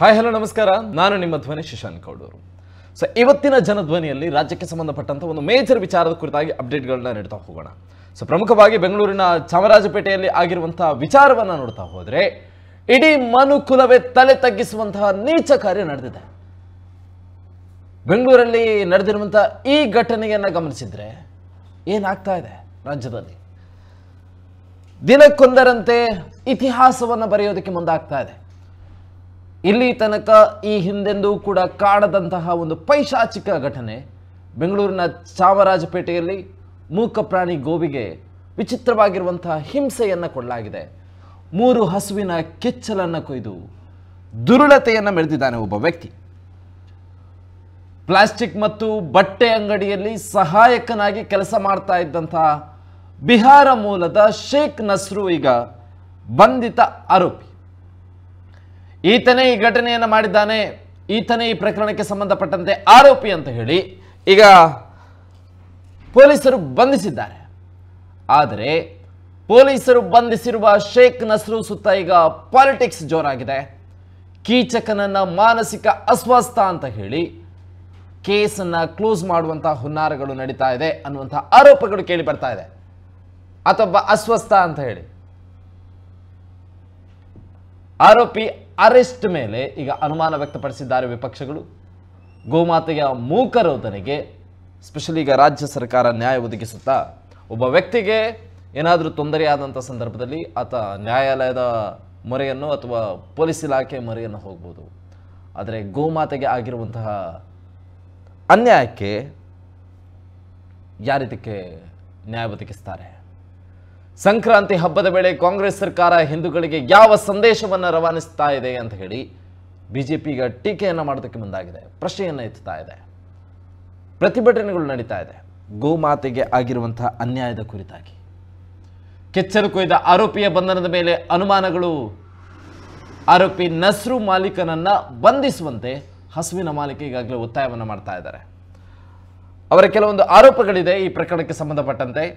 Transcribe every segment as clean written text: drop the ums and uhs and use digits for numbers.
Hi hello ನಮಸ್ಕಾರ, ನಾನು ನಿಮ್ಮ ಧ್ವನಿ ಶಶಾಂಕ್ ಕೌಡೂರು. ಸೊ ಇವತ್ತಿನ ಜನಧ್ವನಿಯಲ್ಲಿ ರಾಜ್ಯಕ್ಕೆ ಸಂಬಂಧಪಟ್ಟಂತ ಒಂದು ಮೇಜರ್ ವಿಚಾರದ ಕುರಿತಾಗಿ ಅಪ್ಡೇಟ್ಗಳನ್ನ ನೀಡ್ತಾ ಹೋಗೋಣ. ಸೊ ಪ್ರಮುಖವಾಗಿ ಬೆಂಗಳೂರಿನ ಚಾಮರಾಜಪೇಟೆಯಲ್ಲಿ ಆಗಿರುವಂತಹ ವಿಚಾರವನ್ನ ನೋಡ್ತಾ ಹೋದ್ರೆ ಇಡೀ ಮನುಕುಲವೇ ತಲೆ ತಗ್ಗಿಸುವಂತಹ ನೀಚ ಕಾರ್ಯ ನಡೆದಿದೆ. ಬೆಂಗಳೂರಲ್ಲಿ ನಡೆದಿರುವಂತಹ ಈ ಘಟನೆಯನ್ನ ಗಮನಿಸಿದ್ರೆ ಏನಾಗ್ತಾ ಇದೆ ರಾಜ್ಯದಲ್ಲಿ, ದಿನಕ್ಕೊಂದರಂತೆ ಇತಿಹಾಸವನ್ನ ಬರೆಯೋದಕ್ಕೆ ಮುಂದಾಗ್ತಾ ಇದೆ. ಇಲ್ಲಿ ತನಕ ಈ ಹಿಂದೆಂದೂ ಕೂಡ ಕಾಡದಂತಹ ಒಂದು ಪೈಶಾಚಿಕ ಘಟನೆ ಬೆಂಗಳೂರಿನ ಚಾಮರಾಜಪೇಟೆಯಲ್ಲಿ ಮೂಕ ಪ್ರಾಣಿ ಗೋವಿಗೆ ವಿಚಿತ್ರವಾಗಿರುವಂತಹ ಹಿಂಸೆಯನ್ನು ಕೊಡಲಾಗಿದೆ. 3 ಹಸುವಿನ ಕೆಚ್ಚಲನ್ನು ಕೊಯ್ದು ದುರುಳತೆಯನ್ನು ಮೆರೆದಿದ್ದಾನೆ ಒಬ್ಬ ವ್ಯಕ್ತಿ. ಪ್ಲಾಸ್ಟಿಕ್ ಮತ್ತು ಬಟ್ಟೆ ಅಂಗಡಿಯಲ್ಲಿ ಸಹಾಯಕನಾಗಿ ಕೆಲಸ ಮಾಡ್ತಾ ಇದ್ದಂತಹ ಬಿಹಾರ ಮೂಲದ ಶೇಖ್ ನಸ್ರು ಈಗ ಬಂಧಿತ ಆರೋಪಿ. ಈತನೇ ಈ ಘಟನೆಯನ್ನು ಮಾಡಿದ್ದಾನೆ, ಈತನೇ ಈ ಪ್ರಕರಣಕ್ಕೆ ಸಂಬಂಧಪಟ್ಟಂತೆ ಆರೋಪಿ ಅಂತ ಹೇಳಿ ಈಗ ಪೊಲೀಸರು ಬಂಧಿಸಿದ್ದಾರೆ. ಆದರೆ ಪೊಲೀಸರು ಬಂಧಿಸಿರುವ ಶೇಖ್ ನಸ್ರು ಸುತ್ತ ಈಗ ಪಾಲಿಟಿಕ್ಸ್ ಜೋರಾಗಿದೆ. ಕೀಚಕನನ್ನ ಮಾನಸಿಕ ಅಸ್ವಸ್ಥ ಅಂತ ಹೇಳಿ ಕೇಸನ್ನ ಕ್ಲೋಸ್ ಮಾಡುವಂತಹ ಹುನ್ನಾರಗಳು ನಡೀತಾ ಇದೆ ಅನ್ನುವಂತಹ ಆರೋಪಗಳು ಕೇಳಿ ಬರ್ತಾ ಇದೆ. ಅಥವಾ ಅಸ್ವಸ್ಥ ಅಂತ ಹೇಳಿ ಆರೋಪಿ ಅರೆಸ್ಟ್ ಮೇಲೆ ಈಗ ಅನುಮಾನ ವ್ಯಕ್ತಪಡಿಸಿದ್ದಾರೆ ವಿಪಕ್ಷಗಳು. ಗೋಮಾತೆಯ ಮೂಕರೋಧನೆಗೆ ಸ್ಪೆಷಲಿ ಈಗ ರಾಜ್ಯ ಸರ್ಕಾರ ನ್ಯಾಯ ಒದಗಿಸುತ್ತಾ ಒಬ್ಬ ವ್ಯಕ್ತಿಗೆ ಏನಾದರೂ ತೊಂದರೆಯಾದಂಥ ಸಂದರ್ಭದಲ್ಲಿ ಆತ ನ್ಯಾಯಾಲಯದ ಮೊರೆಯನ್ನು ಅಥವಾ ಪೊಲೀಸ್ ಇಲಾಖೆ ಮೊರೆಯನ್ನು ಹೋಗ್ಬೋದು. ಆದರೆ ಗೋಮಾತೆಗೆ ಆಗಿರುವಂತಹ ಅನ್ಯಾಯಕ್ಕೆ ಯಾರಿದಕ್ಕೆ ನ್ಯಾಯ ಒದಗಿಸ್ತಾರೆ? ಸಂಕ್ರಾಂತಿ ಹಬ್ಬದ ವೇಳೆ ಕಾಂಗ್ರೆಸ್ ಸರ್ಕಾರ ಹಿಂದೂಗಳಿಗೆ ಯಾವ ಸಂದೇಶವನ್ನು ರವಾನಿಸ್ತಾ ಇದೆ ಅಂತ ಹೇಳಿ ಬಿಜೆಪಿ ಈಗ ಟೀಕೆಯನ್ನು ಮಾಡೋದಕ್ಕೆ ಮುಂದಾಗಿದೆ, ಪ್ರಶ್ನೆಯನ್ನು ಎತ್ತುತ್ತಾ ಇದೆ. ಪ್ರತಿಭಟನೆಗಳು ನಡೀತಾ ಇದೆ ಗೋಮಾತೆಗೆ ಆಗಿರುವಂತಹ ಅನ್ಯಾಯದ ಕುರಿತಾಗಿ. ಕೆಚ್ಚಲು ಕೊಯ್ದ ಆರೋಪಿಯ ಬಂಧನದ ಮೇಲೆ ಅನುಮಾನಗಳು. ಆರೋಪಿ ನಸ್ರು ಮಾಲೀಕನನ್ನ ಬಂಧಿಸುವಂತೆ ಹಸುವಿನ ಮಾಲೀಕ ಈಗಾಗಲೇ ಒತ್ತಾಯವನ್ನು ಮಾಡ್ತಾ ಇದ್ದಾರೆ. ಅವರ ಕೆಲವೊಂದು ಆರೋಪಗಳಿದೆ ಈ ಪ್ರಕರಣಕ್ಕೆ ಸಂಬಂಧಪಟ್ಟಂತೆ.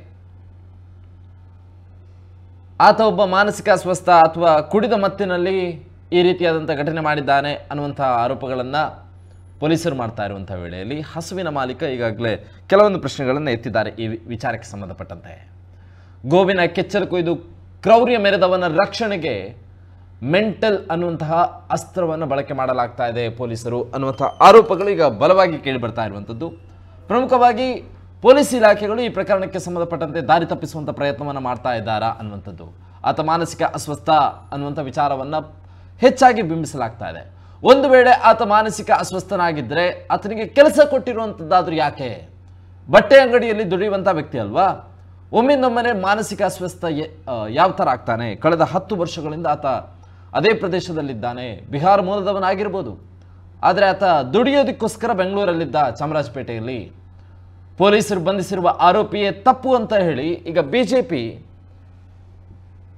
ಆತ ಒಬ್ಬ ಮಾನಸಿಕ ಅಸ್ವಸ್ಥ ಅಥವಾ ಕುಡಿದ ಮತ್ತಿನಲ್ಲಿ ಈ ರೀತಿಯಾದಂಥ ಘಟನೆ ಮಾಡಿದ್ದಾನೆ ಅನ್ನುವಂಥ ಆರೋಪಗಳನ್ನು ಪೊಲೀಸರು ಮಾಡ್ತಾ ಇರುವಂಥ ವೇಳೆಯಲ್ಲಿ ಹಸುವಿನ ಮಾಲೀಕ ಈಗಾಗಲೇ ಕೆಲವೊಂದು ಪ್ರಶ್ನೆಗಳನ್ನು ಎತ್ತಿದ್ದಾರೆ ಈ ವಿಚಾರಕ್ಕೆ ಸಂಬಂಧಪಟ್ಟಂತೆ. ಗೋವಿನ ಕೆಚ್ಚಲು ಕೊಯ್ದು ಕ್ರೌರ್ಯ ಮೆರೆದವನ ರಕ್ಷಣೆಗೆ ಮೆಂಟಲ್ ಅನ್ನುವಂತಹ ಅಸ್ತ್ರವನ್ನು ಬಳಕೆ ಮಾಡಲಾಗ್ತಾ ಇದೆ ಪೊಲೀಸರು ಅನ್ನುವಂಥ ಆರೋಪಗಳು ಈಗ ಬಲವಾಗಿ ಕೇಳಿ ಬರ್ತಾ ಇರುವಂಥದ್ದು. ಪ್ರಮುಖವಾಗಿ ಪೊಲೀಸ್ ಇಲಾಖೆಗಳು ಈ ಪ್ರಕರಣಕ್ಕೆ ಸಂಬಂಧಪಟ್ಟಂತೆ ದಾರಿ ತಪ್ಪಿಸುವಂಥ ಪ್ರಯತ್ನವನ್ನು ಮಾಡ್ತಾ ಇದ್ದಾರಾ ಅನ್ನುವಂಥದ್ದು. ಆತ ಮಾನಸಿಕ ಅಸ್ವಸ್ಥ ಅನ್ನುವಂಥ ವಿಚಾರವನ್ನು ಹೆಚ್ಚಾಗಿ ಬಿಂಬಿಸಲಾಗ್ತಾ ಇದೆ. ಒಂದು ವೇಳೆ ಆತ ಮಾನಸಿಕ ಅಸ್ವಸ್ಥನಾಗಿದ್ದರೆ ಆತನಿಗೆ ಕೆಲಸ ಕೊಟ್ಟಿರುವಂಥದ್ದಾದರೂ ಯಾಕೆ? ಬಟ್ಟೆ ಅಂಗಡಿಯಲ್ಲಿ ದುಡಿಯುವಂಥ ವ್ಯಕ್ತಿ ಅಲ್ವಾ? ಒಮ್ಮಿಂದೊಮ್ಮನೆ ಮಾನಸಿಕ ಅಸ್ವಸ್ಥ ಯಾವ ಥರ ಆಗ್ತಾನೆ? ಕಳೆದ 10 ವರ್ಷಗಳಿಂದ ಆತ ಅದೇ ಪ್ರದೇಶದಲ್ಲಿದ್ದಾನೆ, ಬಿಹಾರ ಮೂಲದವನಾಗಿರ್ಬೋದು. ಆದರೆ ಆತ ದುಡಿಯೋದಕ್ಕೋಸ್ಕರ ಬೆಂಗಳೂರಲ್ಲಿದ್ದ ಚಾಮರಾಜಪೇಟೆಯಲ್ಲಿ. ಪೊಲೀಸರು ಬಂಧಿಸಿರುವ ಆರೋಪಿಯೇ ತಪ್ಪು ಅಂತ ಹೇಳಿ ಈಗ ಬಿಜೆಪಿ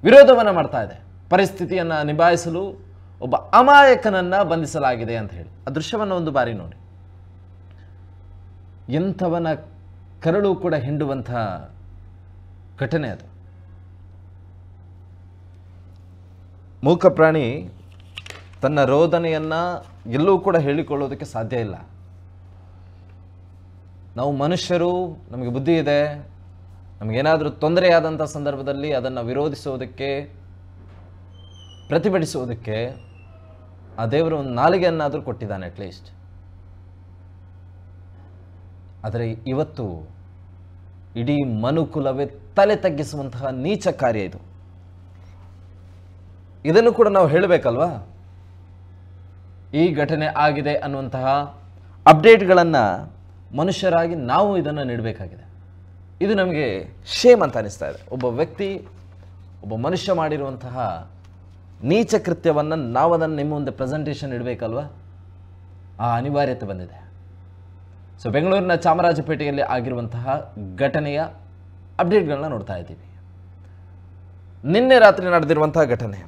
ವಿರೋಧವನ್ನು ಮಾಡ್ತಾ ಇದೆ. ಪರಿಸ್ಥಿತಿಯನ್ನು ನಿಭಾಯಿಸಲು ಒಬ್ಬ ಅಮಾಯಕನನ್ನ ಬಂಧಿಸಲಾಗಿದೆ ಅಂತ ಹೇಳಿ ಆ ದೃಶ್ಯವನ್ನು ಒಂದು ಬಾರಿ ನೋಡಿ. ಎಂಥವನ ಕರಳು ಕೂಡ ಹಿಂಡುವಂಥ ಘಟನೆ ಅದು. ಮೂಕ ಪ್ರಾಣಿ ತನ್ನ ರೋದನೆಯನ್ನ ಎಲ್ಲೂ ಕೂಡ ಹೇಳಿಕೊಳ್ಳೋದಕ್ಕೆ ಸಾಧ್ಯ ಇಲ್ಲ. ನಾವು ಮನುಷ್ಯರು, ನಮಗೆ ಬುದ್ಧಿ ಇದೆ, ನಮಗೇನಾದರೂ ತೊಂದರೆಯಾದಂಥ ಸಂದರ್ಭದಲ್ಲಿ ಅದನ್ನು ವಿರೋಧಿಸೋದಕ್ಕೆ, ಪ್ರತಿಭಟಿಸೋದಕ್ಕೆ ಆ ದೇವರು ಒಂದು ನಾಲಿಗೆಯನ್ನಾದರೂ ಕೊಟ್ಟಿದ್ದಾನೆ ಅಟ್ಲೀಸ್ಟ್. ಆದರೆ ಇವತ್ತು ಇಡೀ ಮನುಕುಲವೇ ತಲೆ ತಗ್ಗಿಸುವಂತಹ ನೀಚ ಕಾರ್ಯ ಇದು. ಇದನ್ನು ಕೂಡ ನಾವು ಹೇಳಬೇಕಲ್ವಾ? ಈ ಘಟನೆ ಆಗಿದೆ ಅನ್ನುವಂತಹ ಅಪ್ಡೇಟ್ಗಳನ್ನು ಮನುಷ್ಯರಾಗಿ ನಾವು ಇದನ್ನು ನೀಡಬೇಕಾಗಿದೆ. ಇದು ನಮಗೆ ಶೇಮ್ ಅಂತ ಅನಿಸ್ತಾ ಇದೆ. ಒಬ್ಬ ವ್ಯಕ್ತಿ, ಒಬ್ಬ ಮನುಷ್ಯ ಮಾಡಿರುವಂತಹ ನೀಚ ಕೃತ್ಯವನ್ನು ನಾವು ಅದನ್ನು ನಿಮ್ಮ ಮುಂದೆ ಪ್ರೆಸೆಂಟೇಷನ್ ಇಡಬೇಕಲ್ವ? ಆ ಅನಿವಾರ್ಯತೆ ಬಂದಿದೆ. ಸೊ ಬೆಂಗಳೂರಿನ ಚಾಮರಾಜಪೇಟೆಯಲ್ಲಿ ಆಗಿರುವಂತಹ ಘಟನೆಯ ಅಪ್ಡೇಟ್ಗಳನ್ನ ನೋಡ್ತಾ ಇದ್ದೀವಿ. ನಿನ್ನೆ ರಾತ್ರಿ ನಡೆದಿರುವಂತಹ ಘಟನೆ,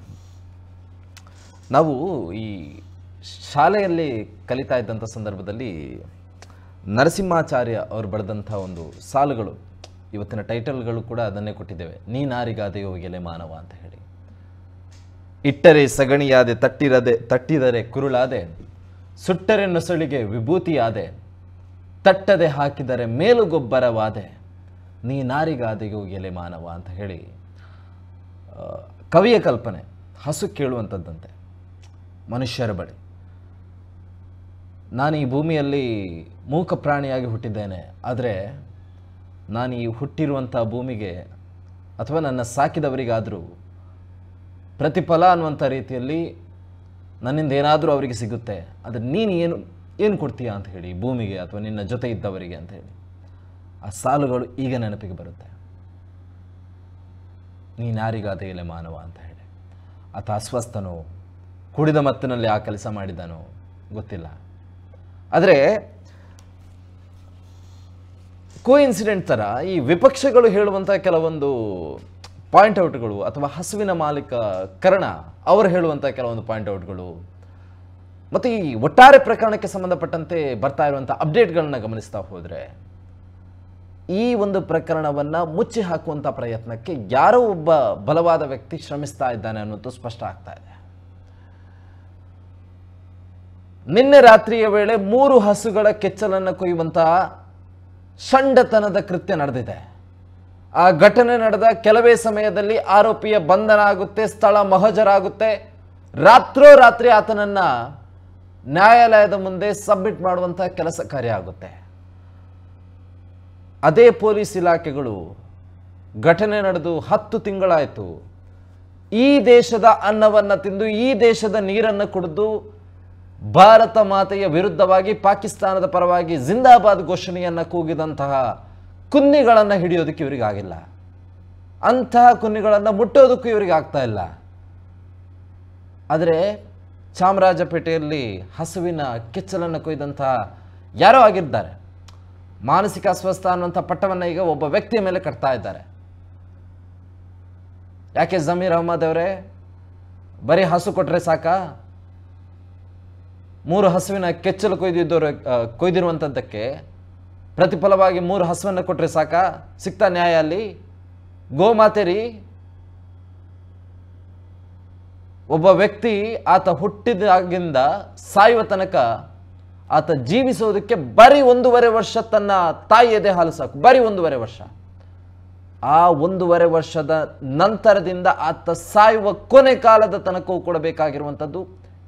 ನಾವು ಈ ಶಾಲೆಯಲ್ಲಿ ಕಲಿತಾ ಇದ್ದಂಥ ಸಂದರ್ಭದಲ್ಲಿ ನರಸಿಂಹಾಚಾರ್ಯ ಅವರು ಬರೆದಂಥ ಒಂದು ಸಾಲುಗಳು, ಇವತ್ತಿನ ಟೈಟಲ್ಗಳು ಕೂಡ ಅದನ್ನೇ ಕೊಟ್ಟಿದ್ದೇವೆ, ನೀನಾರಿಗಾದೆಯೋ ಎಲೆ ಮಾನವ ಅಂತ ಹೇಳಿ. ಇಟ್ಟರೆ ಸಗಣಿಯಾದೆ ತಟ್ಟಿದರೆ ಕುರುಳಾದೆ, ಸುಟ್ಟರೆ ನೊಸಳಿಗೆ ವಿಭೂತಿಯಾದೆ, ತಟ್ಟದೆ ಹಾಕಿದರೆ ಮೇಲುಗೊಬ್ಬರವಾದೆ, ನೀ ನಾರಿಗಾದೆಯೋ ಎಲೆ ಮಾನವ ಅಂತ ಹೇಳಿ ಕವಿಯ ಕಲ್ಪನೆ. ಹಸು ಕೇಳುವಂಥದ್ದಂತೆ ಮನುಷ್ಯರ ಬಳಿ, ನಾನು ಈ ಭೂಮಿಯಲ್ಲಿ ಮೂಕ ಪ್ರಾಣಿಯಾಗಿ ಹುಟ್ಟಿದ್ದೇನೆ, ಆದರೆ ನಾನು ಈ ಹುಟ್ಟಿರುವಂಥ ಭೂಮಿಗೆ ಅಥವಾ ನನ್ನ ಸಾಕಿದವರಿಗಾದರೂ ಪ್ರತಿಫಲ ಅನ್ನುವಂಥ ರೀತಿಯಲ್ಲಿ ನನ್ನಿಂದ ಏನಾದರೂ ಅವರಿಗೆ ಸಿಗುತ್ತೆ, ಆದರೆ ನೀನು ಏನು ಕೊಡ್ತೀಯಾ ಅಂತ ಹೇಳಿ ಭೂಮಿಗೆ ಅಥವಾ ನಿನ್ನ ಜೊತೆ ಇದ್ದವರಿಗೆ ಅಂತ ಹೇಳಿ ಆ ಸಾಲುಗಳು ಈಗ ನೆನಪಿಗೆ ಬರುತ್ತೆ. ನೀನ್ಯಾರಿಗಾದ ಎಲೆ ಮಾನವ ಅಂತ ಹೇಳಿ. ಆತ ಅಸ್ವಸ್ಥನೋ, ಕುಡಿದ ಮತ್ತಿನಲ್ಲಿ ಆ ಕೆಲಸ ಮಾಡಿದನೋ ಗೊತ್ತಿಲ್ಲ. ಆದರೆ ಕೋಇನ್ಸಿಡೆಂಟ್ ಥರ ಈ ವಿಪಕ್ಷಗಳು ಹೇಳುವಂಥ ಕೆಲವೊಂದು ಪಾಯಿಂಟ್ ಔಟ್ಗಳು ಅಥವಾ ಹಸುವಿನ ಮಾಲೀಕ ಕರ್ಣ ಅವರು ಹೇಳುವಂಥ ಕೆಲವೊಂದು ಪಾಯಿಂಟ್ ಔಟ್ಗಳು ಮತ್ತು ಈ ಒಟ್ಟಾರೆ ಪ್ರಕರಣಕ್ಕೆ ಸಂಬಂಧಪಟ್ಟಂತೆ ಬರ್ತಾ ಇರುವಂಥ ಅಪ್ಡೇಟ್ಗಳನ್ನ ಗಮನಿಸ್ತಾ ಹೋದರೆ ಈ ಒಂದು ಪ್ರಕರಣವನ್ನು ಮುಚ್ಚಿ ಹಾಕುವಂಥ ಪ್ರಯತ್ನಕ್ಕೆ ಯಾರೋ ಒಬ್ಬ ಬಲವಾದ ವ್ಯಕ್ತಿ ಶ್ರಮಿಸ್ತಾ ಇದ್ದಾನೆ ಅನ್ನೋದು ಸ್ಪಷ್ಟ ಆಗ್ತಾ ಇದೆ. ನಿನ್ನೆ ರಾತ್ರಿಯ ವೇಳೆ 3 ಹಸುಗಳ ಕೆಚ್ಚಲನ್ನು ಕೊಯ್ಯುವಂತಹ ಷಂಡತನದ ಕೃತ್ಯ ನಡೆದಿದೆ. ಆ ಘಟನೆ ನಡೆದ ಕೆಲವೇ ಸಮಯದಲ್ಲಿ ಆರೋಪಿಯ ಬಂಧನ ಆಗುತ್ತೆ, ಸ್ಥಳ ಮಹಜರಾಗುತ್ತೆ. ರಾತ್ರೋರಾತ್ರಿ ಆತನನ್ನ ನ್ಯಾಯಾಲಯದ ಮುಂದೆ ಸಬ್ಮಿಟ್ ಮಾಡುವಂತಹ ಕೆಲಸ ಕಾರ್ಯ ಆಗುತ್ತೆ. ಅದೇ ಪೊಲೀಸ್ ಇಲಾಖೆಗಳು ಘಟನೆ ನಡೆದು 10 ತಿಂಗಳಾಯಿತು. ಈ ದೇಶದ ಅನ್ನವನ್ನು ತಿಂದು ಈ ದೇಶದ ನೀರನ್ನು ಕುಡಿದು ಭಾರತ ಮಾತೆಯ ವಿರುದ್ಧವಾಗಿ ಪಾಕಿಸ್ತಾನದ ಪರವಾಗಿ ಜಿಂದಾಬಾದ್ ಘೋಷಣೆಯನ್ನು ಕೂಗಿದಂತಹ ಕುನ್ನಿಗಳನ್ನು ಹಿಡಿಯೋದಕ್ಕೆ ಇವರಿಗಾಗಿಲ್ಲ. ಅಂತಹ ಕುನ್ನಿಗಳನ್ನು ಮುಟ್ಟೋದಕ್ಕೂ ಇವರಿಗೆ ಆಗ್ತಾ ಇಲ್ಲ. ಆದರೆ ಚಾಮರಾಜಪೇಟೆಯಲ್ಲಿ ಹಸುವಿನ ಕೆಚ್ಚಲನ್ನು ಕೊಯ್ದಂತಹ ಯಾರೋ ಆಗಿದ್ದಾರೆ. ಮಾನಸಿಕ ಅಸ್ವಸ್ಥ ಅನ್ನುವಂಥ ಪಟ್ಟವನ್ನು ಈಗ ಒಬ್ಬ ವ್ಯಕ್ತಿಯ ಮೇಲೆ ಕಟ್ತಾ ಇದ್ದಾರೆ. ಯಾಕೆ ಜಮೀರ್ ಅಹಮದ್ ಅವರೇ, ಬರೀ ಹಸು ಕೊಟ್ಟರೆ ಸಾಕಾ? 3 ಹಸುವಿನ ಕೆಚ್ಚಲು ಕೊಯ್ದಿರುವಂಥದ್ದಕ್ಕೆ ಪ್ರತಿಫಲವಾಗಿ 3 ಹಸುವನ್ನು ಕೊಟ್ಟರೆ ಸಾಕಾ? ಸಿಗ್ತಾ ನ್ಯಾಯ ಅಲ್ಲಿ? ಗೋಮಾತೆರಿ, ಒಬ್ಬ ವ್ಯಕ್ತಿ ಆತ ಹುಟ್ಟಿದಾಗಿಂದ ಸಾಯುವ ತನಕ ಆತ ಜೀವಿಸೋದಕ್ಕೆ ಬರೀ 1.5 ವರ್ಷ ತನ್ನ ತಾಯಿ ಎದೆ ಹಾಲು ಸಾಕು, ಬರೀ 1.5 ವರ್ಷ. ಆ 1.5 ವರ್ಷದ ನಂತರದಿಂದ ಆತ ಸಾಯುವ ಕೊನೆ ಕಾಲದ ತನಕವೂ ಕೊಡಬೇಕಾಗಿರುವಂಥದ್ದು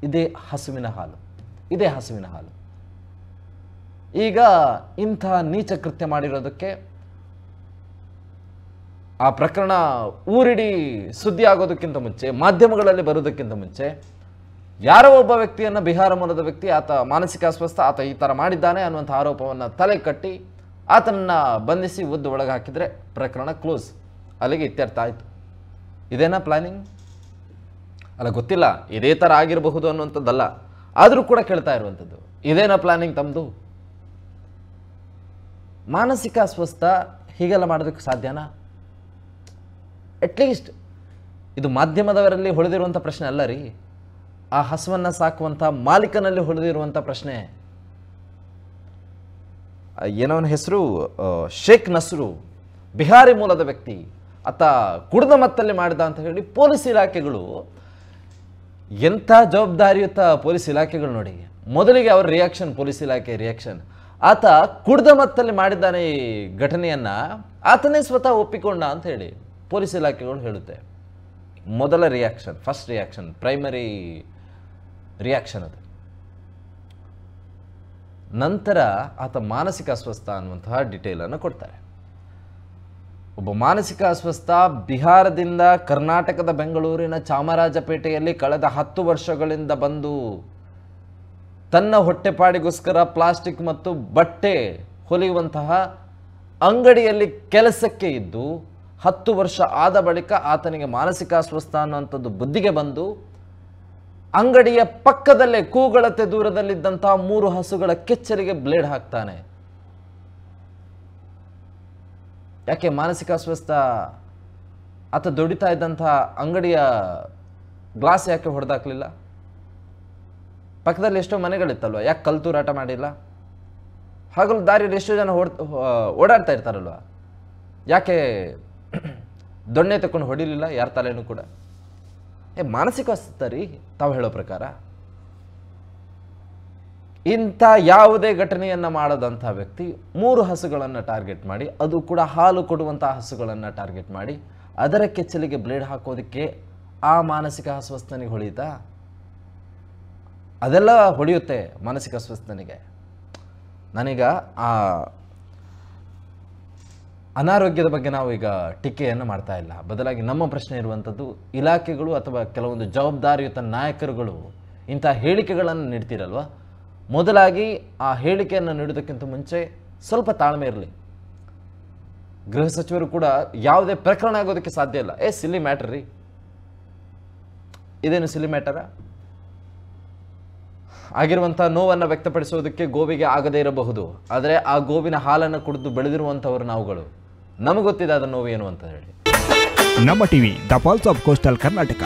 ಇದೇ ಹಸುವಿನ ಹಾಲು, ಇದೇ ಹಸುವಿನ ಹಾಲು. ಈಗ ಇಂಥ ನೀಚ ಕೃತ್ಯ ಮಾಡಿರೋದಕ್ಕೆ ಆ ಪ್ರಕರಣ ಊರಿಡೀ ಸುದ್ದಿ ಆಗೋದಕ್ಕಿಂತ ಮುಂಚೆ, ಮಾಧ್ಯಮಗಳಲ್ಲಿ ಬರೋದಕ್ಕಿಂತ ಮುಂಚೆ ಯಾರೋ ಒಬ್ಬ ವ್ಯಕ್ತಿಯನ್ನು, ಬಿಹಾರ ಮೂಲದ ವ್ಯಕ್ತಿ, ಆತ ಮಾನಸಿಕ ಅಸ್ವಸ್ಥ, ಆತ ಈ ಥರ ಮಾಡಿದ್ದಾನೆ ಅನ್ನುವಂಥ ಆರೋಪವನ್ನು ತಲೆ ಕಟ್ಟಿ ಆತನನ್ನು ಬಂಧಿಸಿ ಒದ್ದು ಒಳಗೆ ಹಾಕಿದರೆ ಪ್ರಕರಣ ಕ್ಲೋಸ್, ಅಲ್ಲಿಗೆ ಇತ್ಯರ್ಥ ಆಯಿತು. ಇದೇನಾ ಪ್ಲಾನಿಂಗ್? ಅಲ್ಲ, ಗೊತ್ತಿಲ್ಲ, ಇದೇ ಥರ ಆಗಿರಬಹುದು ಅನ್ನುವಂಥದ್ದಲ್ಲ, ಆದರೂ ಕೂಡ ಕೇಳ್ತಾ ಇರುವಂಥದ್ದು, ಇದೇನಾ ಪ್ಲಾನಿಂಗ್ ತಮ್ಮದು? ಮಾನಸಿಕ ಅಸ್ವಸ್ಥ ಹೀಗೆಲ್ಲ ಮಾಡೋದಕ್ಕೆ ಸಾಧ್ಯನಾ? ಅಟ್ಲೀಸ್ಟ್ ಇದು ಮಾಧ್ಯಮದವರಲ್ಲಿ ಹೊಳೆದಿರುವಂಥ ಪ್ರಶ್ನೆ ಅಲ್ಲ ರೀ, ಆ ಹಸುವನ್ನು ಸಾಕುವಂಥ ಮಾಲೀಕನಲ್ಲಿ ಹೊಳೆದಿರುವಂಥ ಪ್ರಶ್ನೆ. ಏನವನ ಹೆಸರು, ಶೇಖ್ ನಸ್ರು, ಬಿಹಾರಿ ಮೂಲದ ವ್ಯಕ್ತಿ, ಆತ ಕುಡಿದ ಮತ್ತಲ್ಲಿ ಮಾಡಿದ ಅಂತ ಹೇಳಿ ಪೊಲೀಸ್ ಇಲಾಖೆಗಳು, ಎಂಥ ಜವಾಬ್ದಾರಿಯುತ ಪೊಲೀಸ್ ಇಲಾಖೆಗಳು ನೋಡಿ. ಮೊದಲಿಗೆ ಅವರ ರಿಯಾಕ್ಷನ್, ಪೊಲೀಸ್ ಇಲಾಖೆ ರಿಯಾಕ್ಷನ್, ಆತ ಕುಡಿದ ಮತ್ತಲ್ಲಿ ಮಾಡಿದ್ದಾನೆ ಈ ಘಟನೆಯನ್ನ, ಆತನೇ ಸ್ವತಃ ಒಪ್ಪಿಕೊಂಡ ಅಂತ ಹೇಳಿ ಪೊಲೀಸ್ ಇಲಾಖೆಗಳು ಹೇಳುತ್ತೆ. ಮೊದಲ reaction, first reaction, primary reaction ಅದು. ನಂತರ ಆತ ಮಾನಸಿಕ ಅಸ್ವಸ್ಥ ಅನ್ನುವಂತಹ ಡಿಟೇಲನ್ನು ಕೊಡ್ತಾರೆ. ಒಬ್ಬ ಮಾನಸಿಕ ಅಸ್ವಸ್ಥ ಬಿಹಾರದಿಂದ ಕರ್ನಾಟಕದ ಬೆಂಗಳೂರಿನ ಚಾಮರಾಜಪೇಟೆಯಲ್ಲಿ ಕಳೆದ 10 ವರ್ಷಗಳಿಂದ ಬಂದು ತನ್ನ ಹೊಟ್ಟೆಪಾಡಿಗೋಸ್ಕರ ಪ್ಲಾಸ್ಟಿಕ್ ಮತ್ತು ಬಟ್ಟೆ ಹೊಲಿಯುವಂತಹ ಅಂಗಡಿಯಲ್ಲಿ ಕೆಲಸಕ್ಕೆ ಇದ್ದು 10 ವರ್ಷ ಆದ ಬಳಿಕ ಆತನಿಗೆ ಮಾನಸಿಕ ಅಸ್ವಸ್ಥ ಅನ್ನುವಂಥದ್ದು ಬುದ್ಧಿಗೆ ಬಂದು ಅಂಗಡಿಯ ಪಕ್ಕದಲ್ಲೇ ಕೂಗಳತೆ ದೂರದಲ್ಲಿದ್ದಂತಹ 3 ಹಸುಗಳ ಕೆಚ್ಚಲಿಗೆ ಬ್ಲೇಡ್ ಹಾಕ್ತಾನೆ. ಯಾಕೆ ಮಾನಸಿಕ ಅಸ್ವಸ್ಥ? ಆತ ದುಡಿತಾ ಇದ್ದಂತಹ ಅಂಗಡಿಯ ಗ್ಲಾಸ್ ಯಾಕೆ ಹೊಡೆದಾಕ್ಲಿಲ್ಲ? ಪಕ್ಕದಲ್ಲಿ ಎಷ್ಟೋ ಮನೆಗಳಿತ್ತಲ್ವ, ಯಾಕೆ ಕಲ್ತೂರಾಟ ಮಾಡಿಲ್ಲ? ಹಾಗಲು ದಾರಿಯಲ್ಲಿ ಎಷ್ಟೋ ಜನ ಓಡಾಡ್ತಾ ಇರ್ತಾರಲ್ವ, ಯಾಕೆ ದೊಣ್ಣೆ ತಕೊಂಡು ಹೊಡಿಲಿಲ್ಲ ಯಾರ ತಲೆನೂ ಕೂಡ? ಮಾನಸಿಕ ಅಸ್ವಸ್ಥ ರೀ ತಾವು ಹೇಳೋ ಪ್ರಕಾರ. ಇಂಥ ಯಾವುದೇ ಘಟನೆಯನ್ನು ಮಾಡದಂಥ ವ್ಯಕ್ತಿ 3 ಹಸುಗಳನ್ನು ಟಾರ್ಗೆಟ್ ಮಾಡಿ, ಅದು ಕೂಡ ಹಾಲು ಕೊಡುವಂಥ ಹಸುಗಳನ್ನು ಟಾರ್ಗೆಟ್ ಮಾಡಿ ಅದರ ಕೆಚ್ಚಲಿಗೆ ಬ್ಲೇಡ್ ಹಾಕೋದಕ್ಕೆ ಆ ಮಾನಸಿಕ ಅಸ್ವಸ್ಥನಿಗೆ ಹೊಳೆಯುತ್ತಾ? ಅದೆಲ್ಲ ಹೊಳೆಯುತ್ತೆ ಮಾನಸಿಕ ಅಸ್ವಸ್ಥನಿಗೆ. ನಾನೀಗ ಆ ಅನಾರೋಗ್ಯದ ಬಗ್ಗೆ ನಾವು ಈಗ ಟೀಕೆಯನ್ನು ಮಾಡ್ತಾ ಇಲ್ಲ, ಬದಲಾಗಿ ನಮ್ಮ ಪ್ರಶ್ನೆ ಇರುವಂಥದ್ದು ಇಲಾಖೆಗಳು ಅಥವಾ ಕೆಲವೊಂದು ಜವಾಬ್ದಾರಿಯುತ ನಾಯಕರುಗಳು ಇಂಥ ಹೇಳಿಕೆಗಳನ್ನು ನೀಡ್ತಿರಲ್ವ, ಮೊದಲಾಗಿ ಆ ಹೇಳಿಕೆಯನ್ನು ನೀಡೋದಕ್ಕಿಂತ ಮುಂಚೆ ಸ್ವಲ್ಪ ತಾಳ್ಮೆ ಇರಲಿ. ಗೃಹ ಸಚಿವರು ಕೂಡ ಯಾವುದೇ ಪ್ರಕರಣ ಆಗೋದಕ್ಕೆ ಸಾಧ್ಯ ಇಲ್ಲ. ಸಿಲ್ಲಿ ಮ್ಯಾಟರ್ ರೀ, ಇದೇನು ಸಿಲ್ಲಿ ಮ್ಯಾಟರ? ಆಗಿರುವಂಥ ನೋವನ್ನು ವ್ಯಕ್ತಪಡಿಸೋದಕ್ಕೆ ಗೋವಿಗೆ ಆಗದೇ ಇರಬಹುದು, ಆದರೆ ಆ ಗೋವಿನ ಹಾಲನ್ನು ಕುಡಿದು ಬೆಳೆದಿರುವಂಥವ್ರು ನಾವುಗಳು, ನಮಗೆ ಗೊತ್ತಿದೆ ಅದರ ನೋವು ಏನು ಅಂತ ಹೇಳಿ. ನಮ್ಮ TV the pulse of coastal Karnataka.